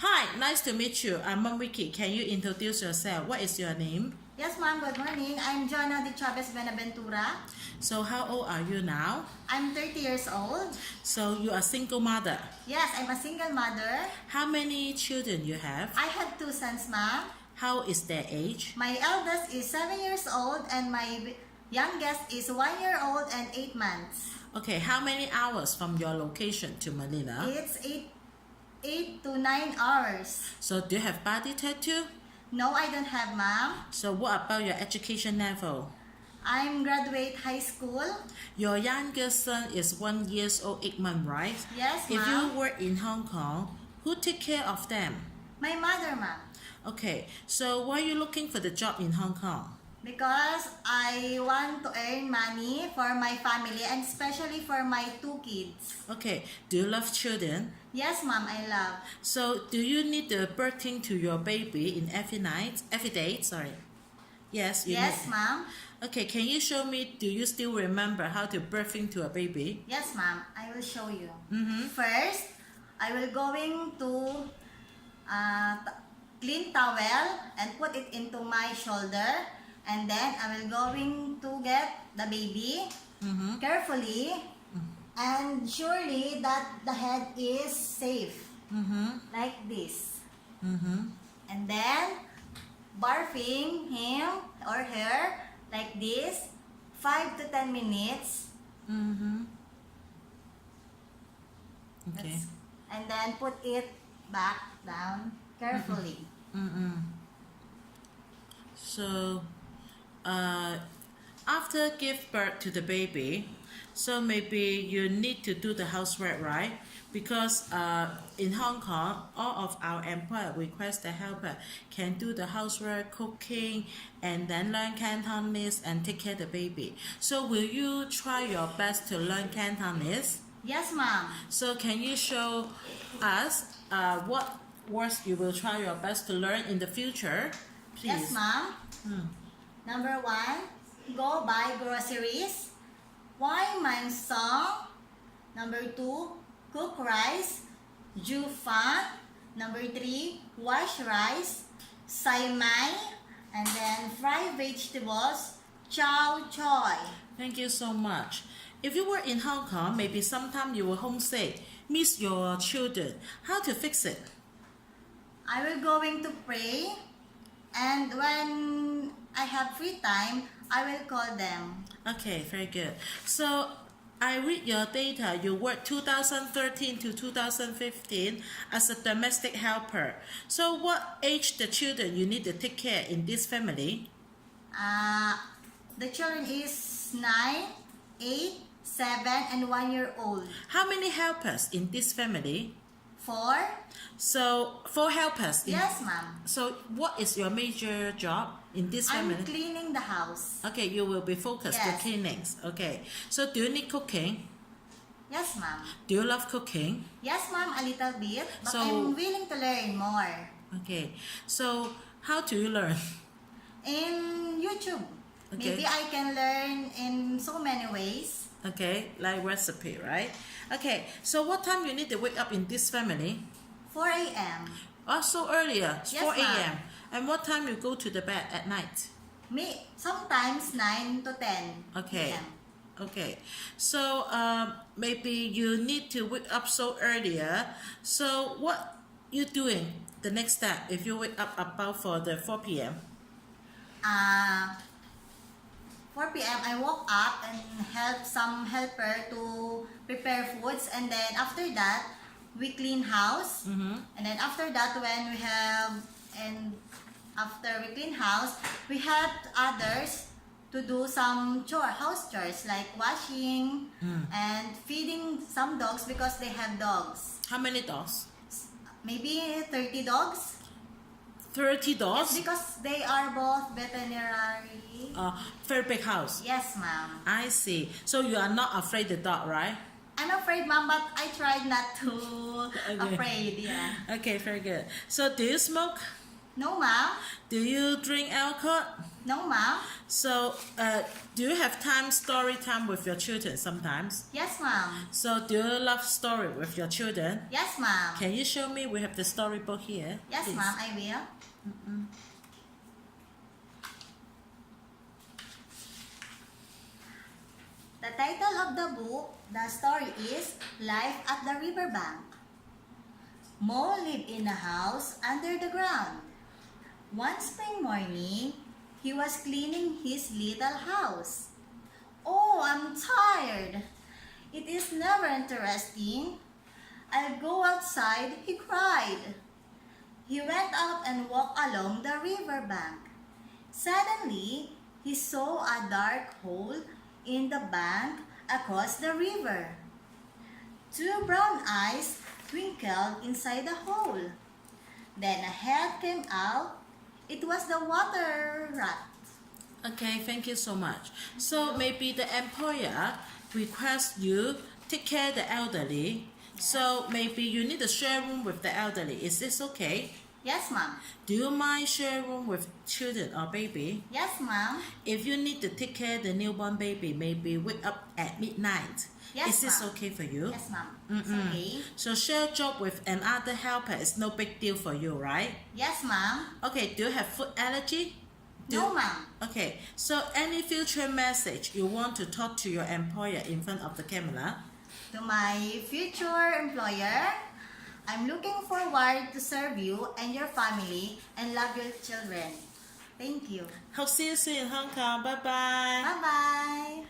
Hi, nice to meet you. I'm Mom Vicky. Can you introduce yourself? What is your name? Yes, ma'am. Good morning. I'm Joanna de Chavez Benaventura. So how old are you now? I'm 30 years old. So you are single mother. Yes, I'm a single mother. How many children you have? I have two sons, ma'am. How is their age? My eldest is 7 years old and my youngest is 1 year old and 8 months. Okay, how many hours from your location to Manila? It's 8 to 9 hours. So do you have body tattoo? No, I don't have, ma'am. So what about your education level? I'm graduate high school. Your youngest son is 1 year old, 8 months, right? Yes, If ma'am. you work in Hong Kong, who take care of them? My mother, ma'am. Okay, so why are you looking for the job in Hong Kong? Because I want to earn money for my family and especially for my 2 kids. Okay, do you love children? Yes, ma'am, I love. So do you need the birthing to your baby in every day? Sorry. Yes, you Yes, need. ma'am. Okay, can you show me, do you still remember how to birthing to a baby? Yes, ma'am. I will show you. Mm-hmm. First, I will going to clean towel and put it into my shoulder. And then I will going to get the baby Mm-hmm. carefully and surely that the head is safe. Mm-hmm. Like this. Mm-hmm. And then barfing him or her like this 5 to 10 minutes. Mm-hmm. Okay. And then put it back down carefully. Mm-hmm. So after give birth to the baby, so maybe you need to do the housework, right? Because in Hong Kong, all of our employer request the helper can do the housework, cooking, and then learn Cantonese and take care of the baby. So will you try your best to learn Cantonese? Yes, ma'am. So can you show us what words you will try your best to learn in the future? Please. Yes, ma'am. Number 1, go buy groceries. Why my song? Number 2, cook rice. Ju fan. Number 3, wash rice. Sai mai. And then fry vegetables. Chow choy. Thank you so much. If you were in Hong Kong, maybe sometime you will homesick, miss your children. How to fix it? I will going to pray. And when I have free time, I will call them. Okay, very good. So I read your data. You worked 2013 to 2015 as a domestic helper. So what age the children you need to take care in this family? The children is 9, 8, 7, and 1 year old. How many helpers in this family? 4? So 4 helpers. Yes, ma'am. So what is your major job in this family? I'm cleaning the house. Okay, you will be focused Yes. to cleanings. Okay. So do you need cooking? Yes, ma'am. Do you love cooking? Yes, ma'am, a little bit. But So- I'm willing to learn more. Okay. So how do you learn? In YouTube. Okay. Maybe I can learn in so many ways. Okay, like recipe, right? Okay. So what time you need to wake up in this family? 4 a.m. Oh, so earlier. It's Yes, 4 ma'am. a.m. And what time you go to the bed at night? Sometimes 9 to 10 Okay. p.m. Okay. So maybe you need to wake up so earlier. So what you doing the next step if you wake up about for the 4 p.m.? 4 p.m. I woke up and help some helper to prepare foods, and then after that we clean house. Mm-hmm. And then after that after we clean house, we help others to do some house chores like washing and feeding some dogs because they have dogs. How many dogs? Maybe 30 dogs. 30 dogs? Because they are both veterinary. Very big house. Yes, ma'am. I see. So you are not afraid the dog, right? I'm afraid, ma'am, but I tried not to Okay. afraid, yeah. Okay, very good. So do you smoke? No, ma'am. Do you drink alcohol? No, ma'am. So, do you have story time with your children sometimes? Yes, ma'am. So, do you love story with your children? Yes, ma'am. Can you show me? We have the storybook here. Yes, please. ma'am, I will. The title of the book, the story is Life at the Riverbank. Mo lived in a house under the ground. One spring morning, he was cleaning his little house. "Oh, I'm tired. It is never interesting. I'll go outside," he cried. He went out and walked along the riverbank. Suddenly, he saw a dark hole in the bank across the river. Two brown eyes twinkled inside the hole. Then a head came out. It was the water rat. Okay, thank you so much. So maybe the employer requests you take care of the elderly. So maybe you need to share room with the elderly. Is this okay? Yes, ma'am. Do you mind share room with children or baby? Yes, ma'am. If you need to take care of the newborn baby, maybe wake up at midnight. Yes, Is this ma'am. okay for you? Yes, ma'am. It's okay. So share job with another helper is no big deal for you, right? Yes, ma'am. Okay, do you have food allergy? No, ma'am. Okay, so any future message you want to talk to your employer in front of the camera? To my future employer, I'm looking forward to serve you and your family and love your children. Thank you. Hope see you soon in Hong Kong. Bye bye. Bye-bye.